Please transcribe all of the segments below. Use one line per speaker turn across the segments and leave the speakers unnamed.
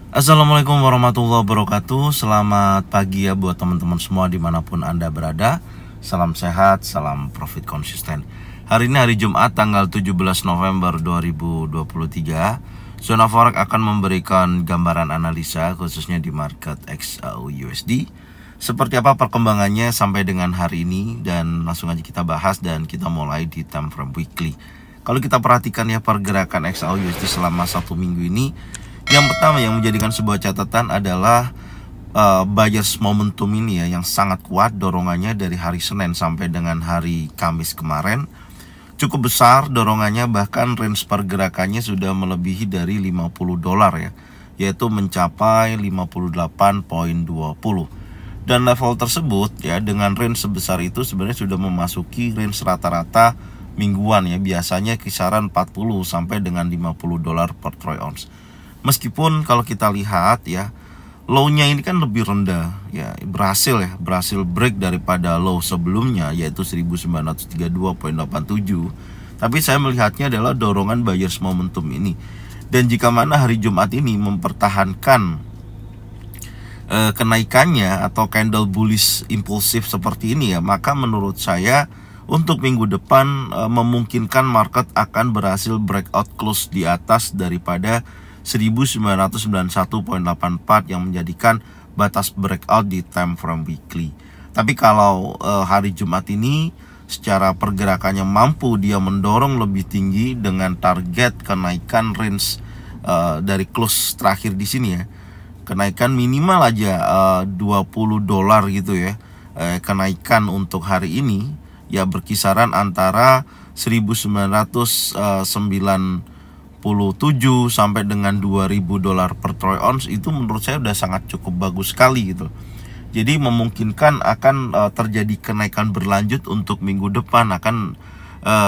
Assalamualaikum warahmatullahi wabarakatuh. Selamat pagi ya buat teman-teman semua dimanapun Anda berada. Salam sehat, salam profit konsisten. Hari ini hari Jumat tanggal 17 November 2023. Zona Forex akan memberikan gambaran analisa khususnya di market XAU/USD. Seperti apa perkembangannya sampai dengan hari ini, dan langsung aja kita bahas dan kita mulai di time frame weekly. Kalau kita perhatikan ya pergerakan XAU/USD selama satu minggu ini, yang pertama yang menjadikan sebuah catatan adalah buyers momentum ini ya, yang sangat kuat dorongannya dari hari Senin sampai dengan hari Kamis kemarin. Cukup besar dorongannya, bahkan range pergerakannya sudah melebihi dari $50 ya, yaitu mencapai 58.20. Dan level tersebut ya, dengan range sebesar itu sebenarnya sudah memasuki range rata-rata mingguan ya, biasanya kisaran 40 sampai dengan $50 per troy ounce. Meskipun kalau kita lihat ya, low-nya ini kan lebih rendah ya, berhasil break daripada low sebelumnya yaitu 1932.87. Tapi saya melihatnya adalah dorongan buyers momentum ini. Dan jika mana hari Jumat ini mempertahankan kenaikannya atau candle bullish impulsif seperti ini ya, maka menurut saya untuk minggu depan memungkinkan market akan berhasil breakout close di atas daripada 1991.84 yang menjadikan batas breakout di time frame weekly. Tapi kalau hari Jumat ini secara pergerakannya mampu dia mendorong lebih tinggi dengan target kenaikan range dari close terakhir di sini ya, kenaikan minimal aja $20 gitu ya, kenaikan untuk hari ini ya berkisaran antara 1997 sampai dengan $2000 per troy ounce. Itu menurut saya udah sangat cukup bagus sekali gitu. Jadi memungkinkan akan terjadi kenaikan berlanjut untuk minggu depan, akan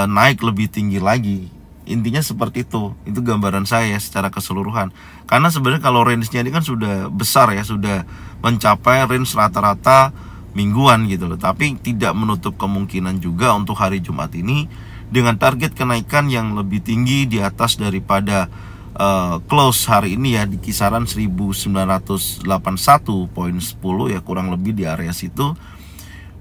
naik lebih tinggi lagi. Intinya seperti itu gambaran saya secara keseluruhan. Karena sebenarnya kalau range-nya ini kan sudah besar ya, sudah mencapai range rata-rata mingguan gitu loh. Tapi tidak menutup kemungkinan juga untuk hari Jumat ini dengan target kenaikan yang lebih tinggi di atas daripada close hari ini ya, di kisaran 1981.10 ya, kurang lebih di area situ,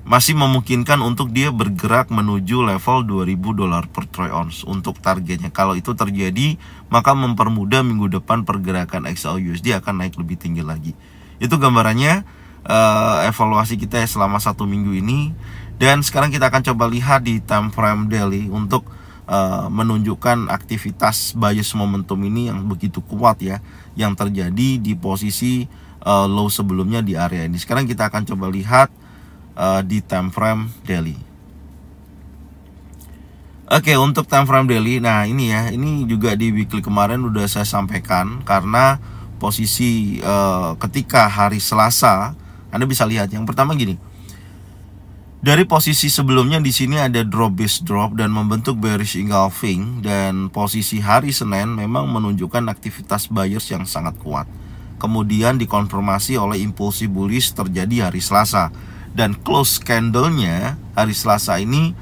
masih memungkinkan untuk dia bergerak menuju level $2000 per troy ounce untuk targetnya. Kalau itu terjadi, maka mempermudah minggu depan pergerakan XAU/USD akan naik lebih tinggi lagi. Itu gambarannya evaluasi kita ya selama satu minggu ini. Dan sekarang kita akan coba lihat di time frame daily untuk menunjukkan aktivitas buyers momentum ini yang begitu kuat ya, yang terjadi di posisi low sebelumnya di area ini. Sekarang kita akan coba lihat di time frame daily. Oke, untuk time frame daily, nah ini ya, ini juga di weekly kemarin udah saya sampaikan, karena posisi ketika hari Selasa Anda bisa lihat yang pertama gini. Dari posisi sebelumnya di sini ada drop base drop dan membentuk bearish engulfing, dan posisi hari Senin memang menunjukkan aktivitas buyers yang sangat kuat. Kemudian dikonfirmasi oleh impulsi bullish terjadi hari Selasa, dan close candlenya hari Selasa ini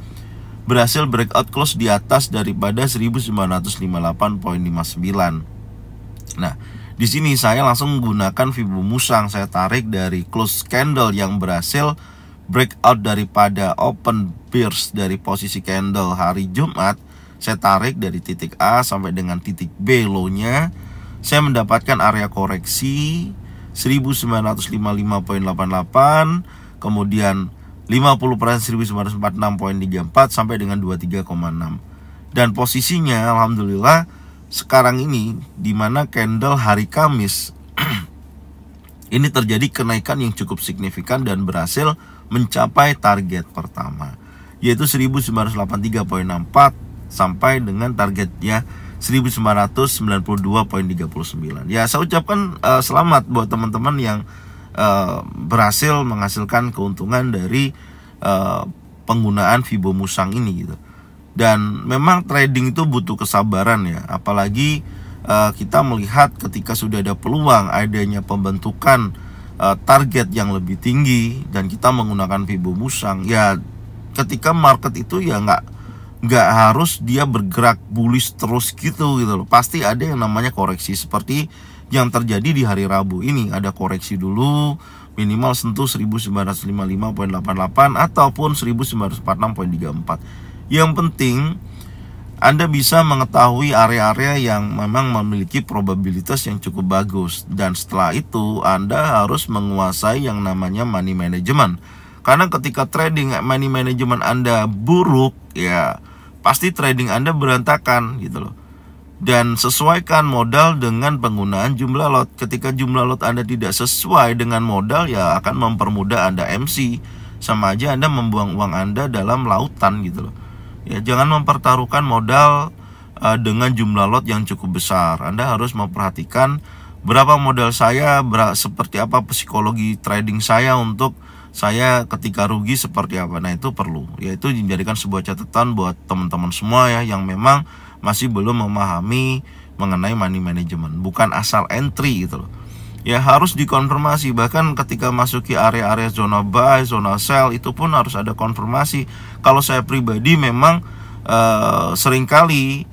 berhasil breakout close di atas daripada 1958.59. Nah, di sini saya langsung menggunakan Fibo Musang, saya tarik dari close candle yang berhasil breakout daripada open bears dari posisi candle hari Jumat. Saya tarik dari titik A sampai dengan titik B low-nya. Saya mendapatkan area koreksi 1955.88, kemudian 50% 1946.34 sampai dengan 23,6. Dan posisinya alhamdulillah sekarang ini dimana candle hari Kamis ini terjadi kenaikan yang cukup signifikan dan berhasil mencapai target pertama, yaitu 1983.64 sampai dengan targetnya 1992.39. Ya, saya ucapkan selamat buat teman-teman yang berhasil menghasilkan keuntungan dari penggunaan Fibo Musang ini gitu. Dan memang trading itu butuh kesabaran ya, apalagi kita melihat ketika sudah ada peluang adanya pembentukan target yang lebih tinggi dan kita menggunakan Fibo Musang ya, ketika market itu ya nggak nggak harus dia bergerak bullish terus gitu loh. Pasti ada yang namanya koreksi seperti yang terjadi di hari Rabu ini. Ada koreksi dulu, minimal sentuh 1955.88 ataupun 1946.34. Yang penting Anda bisa mengetahui area-area yang memang memiliki probabilitas yang cukup bagus. Dan setelah itu Anda harus menguasai yang namanya money management. Karena ketika trading money management Anda buruk, ya pasti trading Anda berantakan gitu loh. Dan sesuaikan modal dengan penggunaan jumlah lot. Ketika jumlah lot Anda tidak sesuai dengan modal, ya akan mempermudah Anda MC. Sama aja Anda membuang uang Anda dalam lautan gitu loh. Ya, jangan mempertaruhkan modal dengan jumlah lot yang cukup besar. Anda harus memperhatikan berapa modal saya, seperti apa psikologi trading saya untuk saya ketika rugi seperti apa. Nah, itu perlu. Yaitu menjadikan sebuah catatan buat teman-teman semua ya yang memang masih belum memahami mengenai money management. Bukan asal entry gitu loh. Ya harus dikonfirmasi. Bahkan ketika masuki area-area zona buy, zona sell, itu pun harus ada konfirmasi. Kalau saya pribadi memang seringkali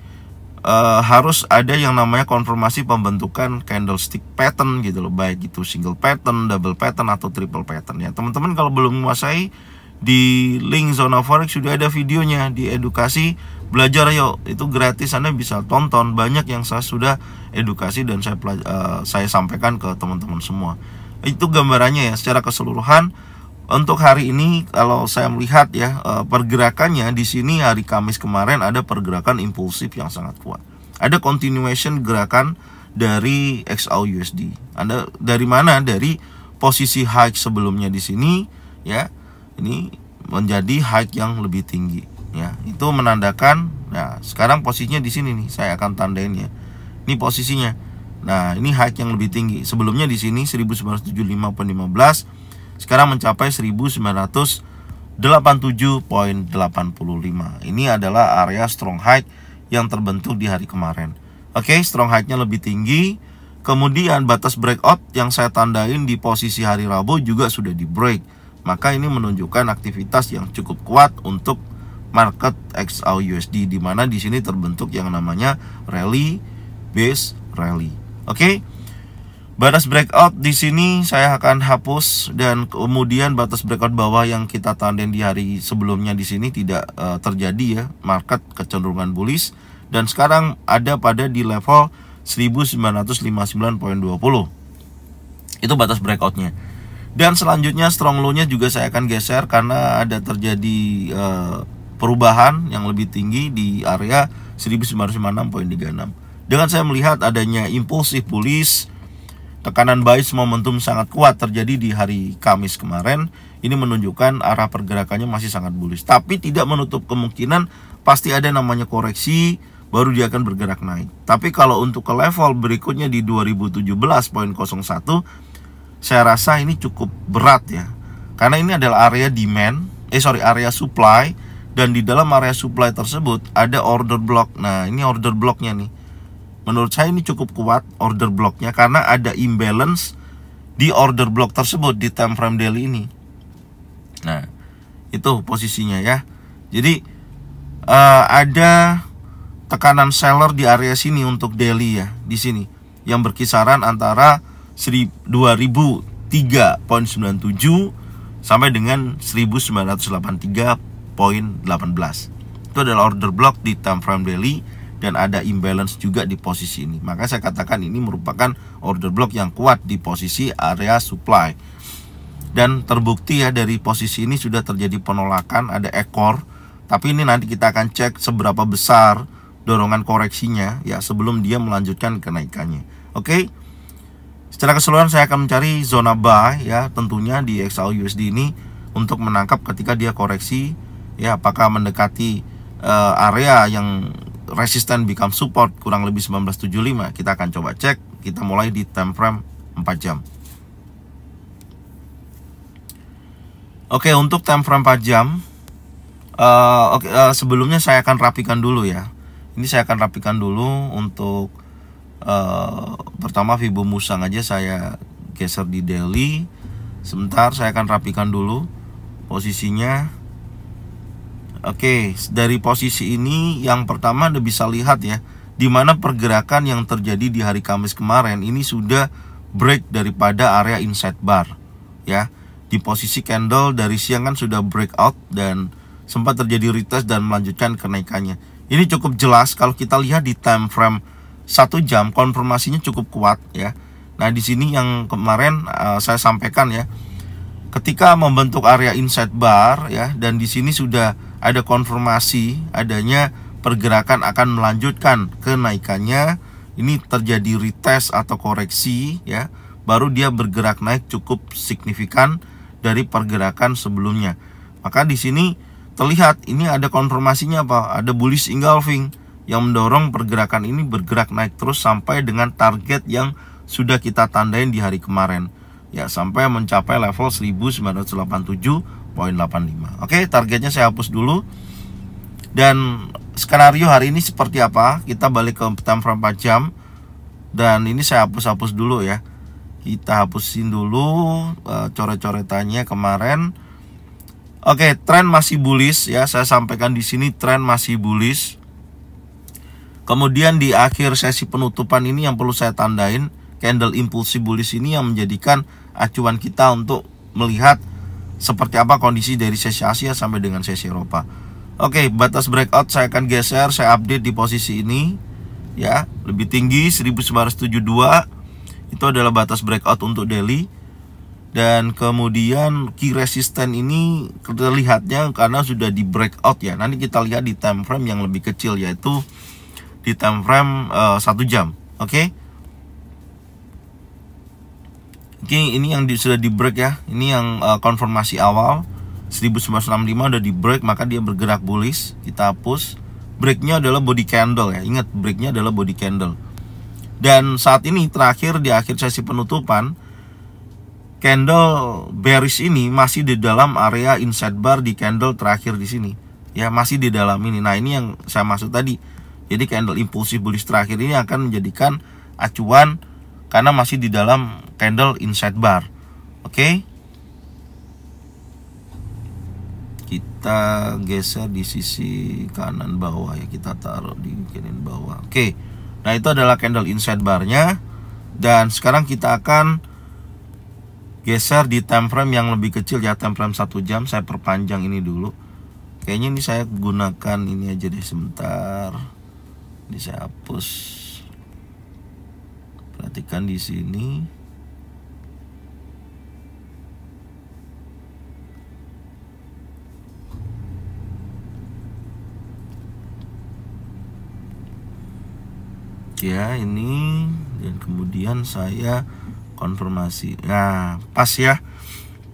harus ada yang namanya konfirmasi pembentukan candlestick pattern gitu loh. Baik itu single pattern, double pattern, atau triple pattern ya. Teman-teman kalau belum menguasai, di link Zona Forex sudah ada videonya di edukasi. Belajar yuk, itu gratis, Anda bisa tonton. Banyak yang saya sudah edukasi dan saya sampaikan ke teman-teman semua. Itu gambarannya ya secara keseluruhan. Untuk hari ini kalau saya melihat ya pergerakannya di sini hari Kamis kemarin ada pergerakan impulsif yang sangat kuat. Ada continuation gerakan dari XAUUSD. Anda dari mana? Dari posisi high sebelumnya di sini ya. Ini menjadi high yang lebih tinggi ya. Itu menandakan nah sekarang posisinya di sini nih. Saya akan tandain ya. Ini posisinya. Nah, ini high yang lebih tinggi. Sebelumnya di sini 1975.15, sekarang mencapai 1987.85. Ini adalah area strong high yang terbentuk di hari kemarin. Oke, strong high-nya lebih tinggi. Kemudian batas breakout yang saya tandain di posisi hari Rabu juga sudah di break. Maka ini menunjukkan aktivitas yang cukup kuat untuk market XAUUSD, di mana di sini terbentuk yang namanya rally base rally. Oke. Batas breakout di sini saya akan hapus, dan kemudian batas breakout bawah yang kita tandain di hari sebelumnya di sini tidak terjadi ya, market kecenderungan bullish, dan sekarang ada pada di level 1959.20. Itu batas breakoutnya. Dan selanjutnya strong low-nya juga saya akan geser karena ada terjadi perubahan yang lebih tinggi di area 1956.36. Dengan saya melihat adanya impulsif bullish, tekanan buys momentum sangat kuat terjadi di hari Kamis kemarin. Ini menunjukkan arah pergerakannya masih sangat bullish, tapi tidak menutup kemungkinan pasti ada namanya koreksi baru dia akan bergerak naik. Tapi kalau untuk ke level berikutnya di 2017.01, saya rasa ini cukup berat ya. Karena ini adalah area area supply, dan di dalam area supply tersebut ada order block. Nah, ini order blocknya nih. Menurut saya ini cukup kuat order blocknya karena ada imbalance di order block tersebut di time frame daily ini. Nah, itu posisinya ya. Jadi ada tekanan seller di area sini untuk daily ya, di sini yang berkisaran antara 2003.97 sampai dengan 1983.18. Itu adalah order block di time frame daily, dan ada imbalance juga di posisi ini. Maka saya katakan ini merupakan order block yang kuat di posisi area supply. Dan terbukti ya, dari posisi ini sudah terjadi penolakan, ada ekor. Tapi ini nanti kita akan cek seberapa besar dorongan koreksinya ya sebelum dia melanjutkan kenaikannya. Oke. Secara keseluruhan saya akan mencari zona buy ya, tentunya di XAUUSD ini untuk menangkap ketika dia koreksi ya, apakah mendekati area yang resisten become support kurang lebih 1975. Kita akan coba cek. Kita mulai di time frame 4 jam. Oke, untuk time frame 4 jam sebelumnya saya akan rapikan dulu ya. Ini saya akan rapikan dulu untuk pertama Fibo Musang aja saya geser di daily. Sebentar, saya akan rapikan dulu posisinya. Oke, dari posisi ini yang pertama Anda bisa lihat ya, di mana pergerakan yang terjadi di hari Kamis kemarin ini sudah break daripada area inside bar ya. Di posisi candle dari siang kan sudah breakout dan sempat terjadi retest dan melanjutkan kenaikannya. Ini cukup jelas kalau kita lihat di time frame 1 jam, konfirmasinya cukup kuat ya. Nah, di sini yang kemarin saya sampaikan ya, ketika membentuk area inside bar ya, dan di sini sudah ada konfirmasi adanya pergerakan akan melanjutkan kenaikannya, ini terjadi retest atau koreksi ya, baru dia bergerak naik cukup signifikan dari pergerakan sebelumnya. Maka di sini terlihat ini ada konfirmasinya apa? Ada bullish engulfing yang mendorong pergerakan ini bergerak naik terus sampai dengan target yang sudah kita tandain di hari kemarin. Ya, sampai mencapai level 1987.85. Oke, targetnya saya hapus dulu. Dan skenario hari ini seperti apa? Kita balik ke time frame 4 jam. Dan ini saya hapus dulu ya. Kita hapusin dulu coret-coretannya kemarin. Oke, tren masih bullish ya. Saya sampaikan di sini tren masih bullish. Kemudian di akhir sesi penutupan ini yang perlu saya tandain, candle impulsi bullish ini yang menjadikan acuan kita untuk melihat seperti apa kondisi dari sesi Asia sampai dengan sesi Eropa. Oke, batas breakout saya akan geser, saya update di posisi ini ya, lebih tinggi 1972. Itu adalah batas breakout untuk daily. Dan kemudian key resisten ini terlihatnya karena sudah di breakout ya. Nanti kita lihat di time frame yang lebih kecil, yaitu di time frame 1 jam. Oke. Oke, ini yang sudah di break ya. Ini yang konfirmasi awal 1965 udah di break, maka dia bergerak bullish. Kita hapus. Breaknya adalah body candle ya. Ingat, breaknya adalah body candle. Dan saat ini terakhir di akhir sesi penutupan, candle bearish ini masih di dalam area inside bar di candle terakhir di sini. Ya, masih di dalam ini. Nah, ini yang saya maksud tadi. Jadi candle impulsif bullish terakhir ini akan menjadikan acuan karena masih di dalam candle inside bar. Oke. Kita geser di sisi kanan bawah ya, kita taruh di kanan bawah. Oke. Nah, itu adalah candle inside barnya. Dan sekarang kita akan geser di time frame yang lebih kecil ya, time frame 1 jam. Saya perpanjang ini dulu. Kayaknya ini saya gunakan ini aja deh sebentar. Ini saya hapus. Perhatikan di sini. Ya, ini dan kemudian saya konfirmasi. Nah, pas ya.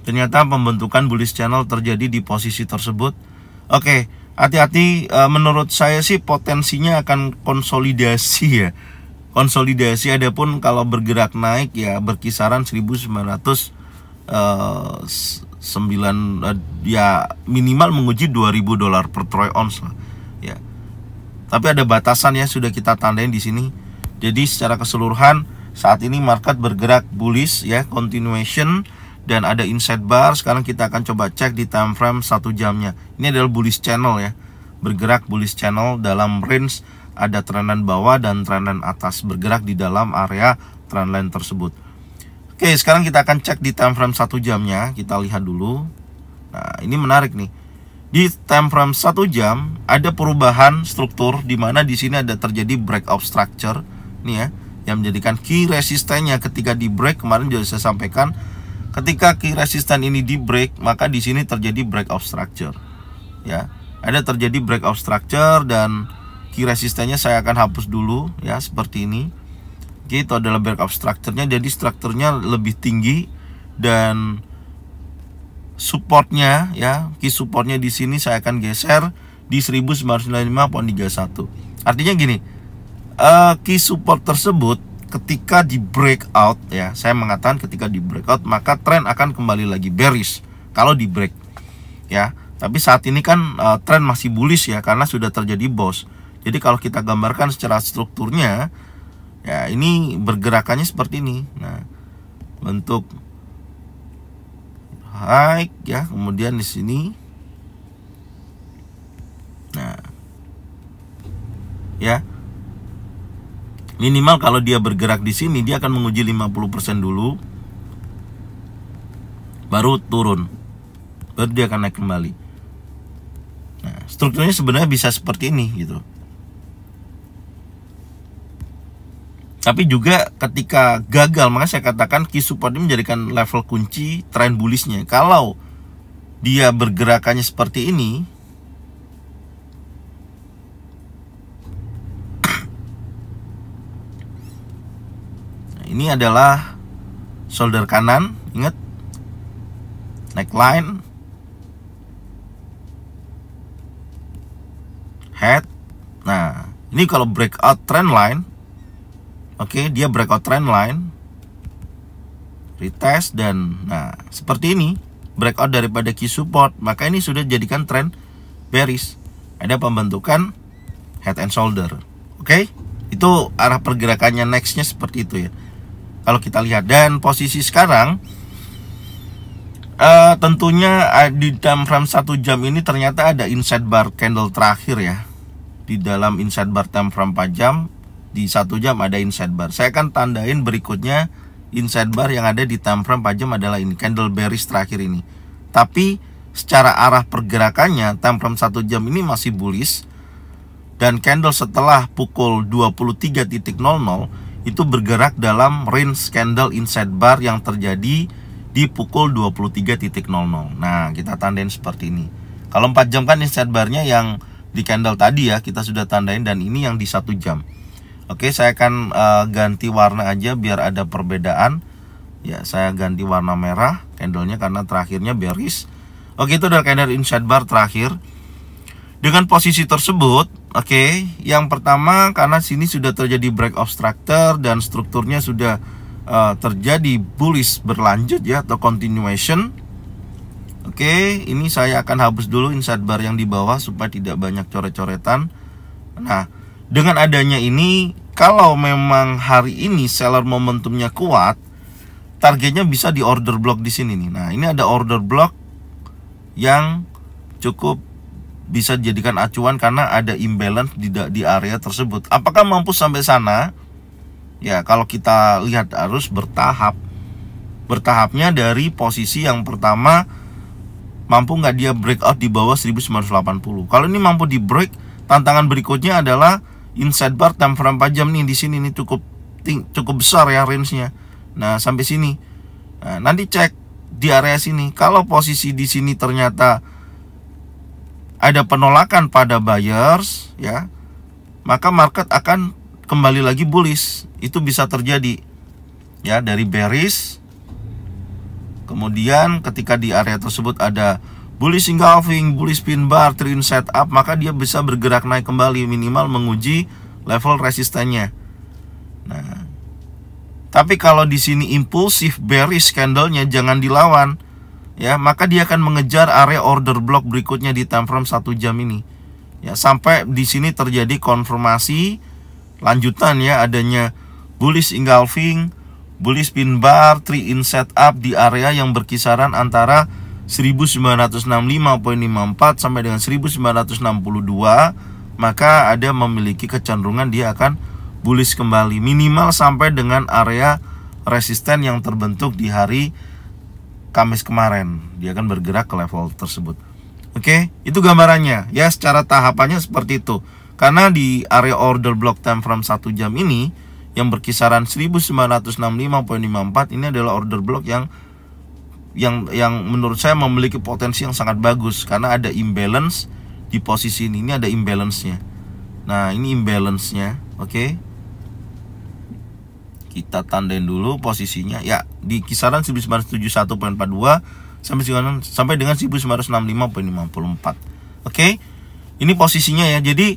Ternyata pembentukan bullish channel terjadi di posisi tersebut. Oke, hati-hati, menurut saya sih potensinya akan konsolidasi ya. Konsolidasi, adapun kalau bergerak naik ya berkisaran 1909 ya, minimal menguji $2.000 per troy ounce lah ya. Tapi ada batasan ya, sudah kita tandain di sini. Jadi secara keseluruhan saat ini market bergerak bullish ya, continuation, dan ada inside bar. Sekarang kita akan coba cek di time frame 1 jamnya. Ini adalah bullish channel ya. Bergerak bullish channel dalam range ada trendline bawah dan trendline atas, bergerak di dalam area trendline tersebut. Oke, sekarang kita akan cek di time frame 1 jamnya. Kita lihat dulu. Nah, ini menarik nih. Di time frame 1 jam ada perubahan struktur, di mana di sini ada terjadi breakout structure nih ya, yang menjadikan key resistennya ketika di break. Kemarin juga saya sampaikan, ketika key resisten ini di break, maka di sini terjadi breakout structure ya. Ada terjadi breakout structure dan key resistennya saya akan hapus dulu ya, seperti ini. Oke, itu adalah breakout structure-nya. Jadi strukturnya lebih tinggi dan supportnya ya, key supportnya di sini saya akan geser di 1995.31. Artinya gini, key support tersebut ketika di breakout ya, saya mengatakan ketika di breakout maka tren akan kembali lagi bearish kalau di break ya. Tapi saat ini kan tren masih bullish ya, karena sudah terjadi bounce. Jadi kalau kita gambarkan secara strukturnya ya, ini bergerakannya seperti ini. Nah, bentuk high ya, kemudian di sini ya. Minimal kalau dia bergerak di sini dia akan menguji 50% dulu, baru turun, baru dia akan naik kembali. Nah, strukturnya sebenarnya bisa seperti ini gitu. Tapi juga ketika gagal, maka saya katakan key support ini menjadikan level kunci tren bullish-nya. Kalau dia bergerakannya seperti ini, ini adalah shoulder kanan, ingat, neckline, head. Nah, ini kalau breakout trend line, oke, dia breakout trend line, retest, dan nah seperti ini breakout daripada key support, maka ini sudah jadikan trend bearish. Ada pembentukan head and shoulder. Oke, itu arah pergerakannya nextnya seperti itu ya. Kalau kita lihat, dan posisi sekarang tentunya di time frame 1 jam ini ternyata ada inside bar candle terakhir ya. Di dalam inside bar time frame 4 jam, di 1 jam ada inside bar. Saya akan tandain berikutnya inside bar yang ada di time frame 4 jam adalah ini, candle bearish terakhir ini. Tapi secara arah pergerakannya time frame 1 jam ini masih bullish. Dan candle setelah pukul 23.00 itu bergerak dalam range candle inside bar yang terjadi di pukul 23.00. Nah, kita tandain seperti ini. Kalau 4 jam kan inside barnya yang di candle tadi ya, kita sudah tandain, dan ini yang di 1 jam. Oke, saya akan ganti warna aja biar ada perbedaan. Ya, saya ganti warna merah candlenya karena terakhirnya bearish. Oke, itu adalah candle inside bar terakhir. Dengan posisi tersebut, oke, yang pertama karena sini sudah terjadi break of structure dan strukturnya sudah terjadi bullish berlanjut ya, atau continuation. Oke, ini saya akan hapus dulu inside bar yang di bawah supaya tidak banyak coret-coretan. Nah, dengan adanya ini, kalau memang hari ini seller momentumnya kuat, targetnya bisa di order block di sini nih. Nah, ini ada order block yang cukup bisa dijadikan acuan karena ada imbalance di area tersebut. Apakah mampu sampai sana? Ya, kalau kita lihat harus bertahap. Bertahapnya dari posisi yang pertama, mampu nggak dia breakout di bawah 1980. Kalau ini mampu di break, tantangan berikutnya adalah inside bar time frame 4 jam nih, di sini nih cukup besar ya range-nya. Nah, sampai sini. Nah, nanti cek di area sini. Kalau posisi di sini ternyata ada penolakan pada buyers ya, maka market akan kembali lagi bullish. Itu bisa terjadi ya, dari bearish. Kemudian ketika di area tersebut ada bullish engulfing, bullish pin bar, trend setup, maka dia bisa bergerak naik kembali, minimal menguji level resistannya. Nah, tapi kalau di sini impulsif bearish candlenya, jangan dilawan ya, maka dia akan mengejar area order block berikutnya di time frame 1 jam ini ya, sampai di sini terjadi konfirmasi lanjutan ya, adanya bullish engulfing, bullish pin bar, 3-in setup di area yang berkisaran antara 1965.54 sampai dengan 1962, maka ada memiliki kecenderungan dia akan bullish kembali, minimal sampai dengan area resisten yang terbentuk di hari Kamis kemarin. Dia akan bergerak ke level tersebut. Oke, itu gambarannya ya, secara tahapannya seperti itu. Karena di area order block time frame 1 jam ini yang berkisaran 1965.54 ini adalah order block yang menurut saya memiliki potensi yang sangat bagus karena ada imbalance di posisi ini. Ini ada imbalance-nya. Nah, ini imbalance-nya. Oke. Kita tandain dulu posisinya ya, di kisaran 1971.42 sampai dengan 1965.54. Oke. Ini posisinya ya. Jadi,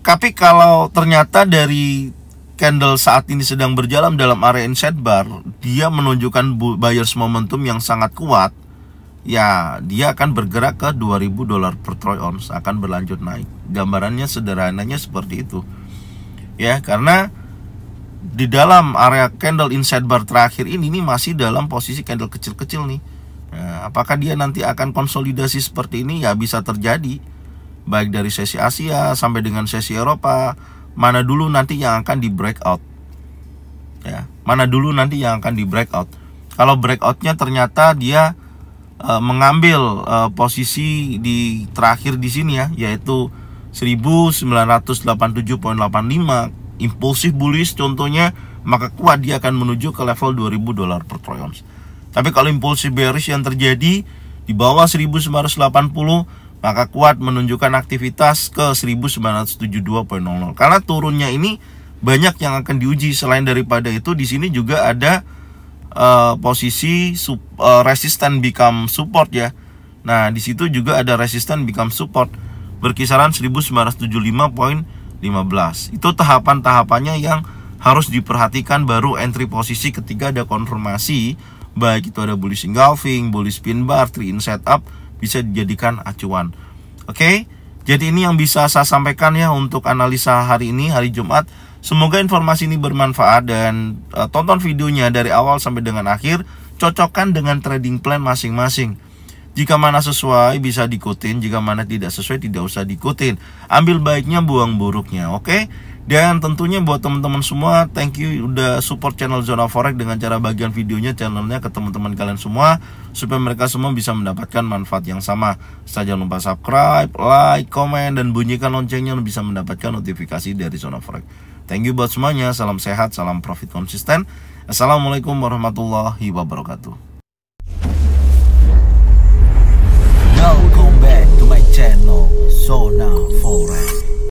tapi kalau ternyata dari candle saat ini sedang berjalan dalam area inside bar, dia menunjukkan buyers momentum yang sangat kuat, ya dia akan bergerak ke $2.000 per troy ounce, akan berlanjut naik. Gambarannya sederhananya seperti itu ya, karena di dalam area candle inside bar terakhir ini masih dalam posisi candle kecil-kecil nih. Nah, apakah dia nanti akan konsolidasi seperti ini? Ya bisa terjadi, baik dari sesi Asia sampai dengan sesi Eropa, mana dulu nanti yang akan di breakout. Ya, mana dulu nanti yang akan di breakout. Kalau breakoutnya ternyata dia mengambil posisi di terakhir di sini ya, yaitu 1987.85 impulsif bullish contohnya, maka kuat dia akan menuju ke level $2.000 per troy ounce. Tapi kalau impulsif bearish yang terjadi di bawah 1980, maka kuat menunjukkan aktivitas ke 1972.00. Karena turunnya ini banyak yang akan diuji. Selain daripada itu, di sini juga ada posisi resisten become support ya. Nah, di situ juga ada resisten become support berkisaran 1975.15. Itu tahapan-tahapannya yang harus diperhatikan baru entry posisi ketika ada konfirmasi, baik itu ada bullish engulfing, bullish pin bar, 3-in setup, bisa dijadikan acuan. Oke, jadi ini yang bisa saya sampaikan ya untuk analisa hari ini, hari Jumat. Semoga informasi ini bermanfaat dan tonton videonya dari awal sampai dengan akhir, cocokkan dengan trading plan masing-masing. Jika mana sesuai bisa diikutin, jika mana tidak sesuai tidak usah diikutin. Ambil baiknya, buang buruknya, oke? Dan tentunya buat teman-teman semua, thank you udah support channel Zona Forex dengan cara bagian videonya channelnya ke teman-teman kalian semua, supaya mereka semua bisa mendapatkan manfaat yang sama. Jangan lupa subscribe, like, komen, dan bunyikan loncengnya untuk bisa mendapatkan notifikasi dari Zona Forex. Thank you buat semuanya, salam sehat, salam profit konsisten. Assalamualaikum warahmatullahi wabarakatuh.
Welcome back to my channel Zona Forex.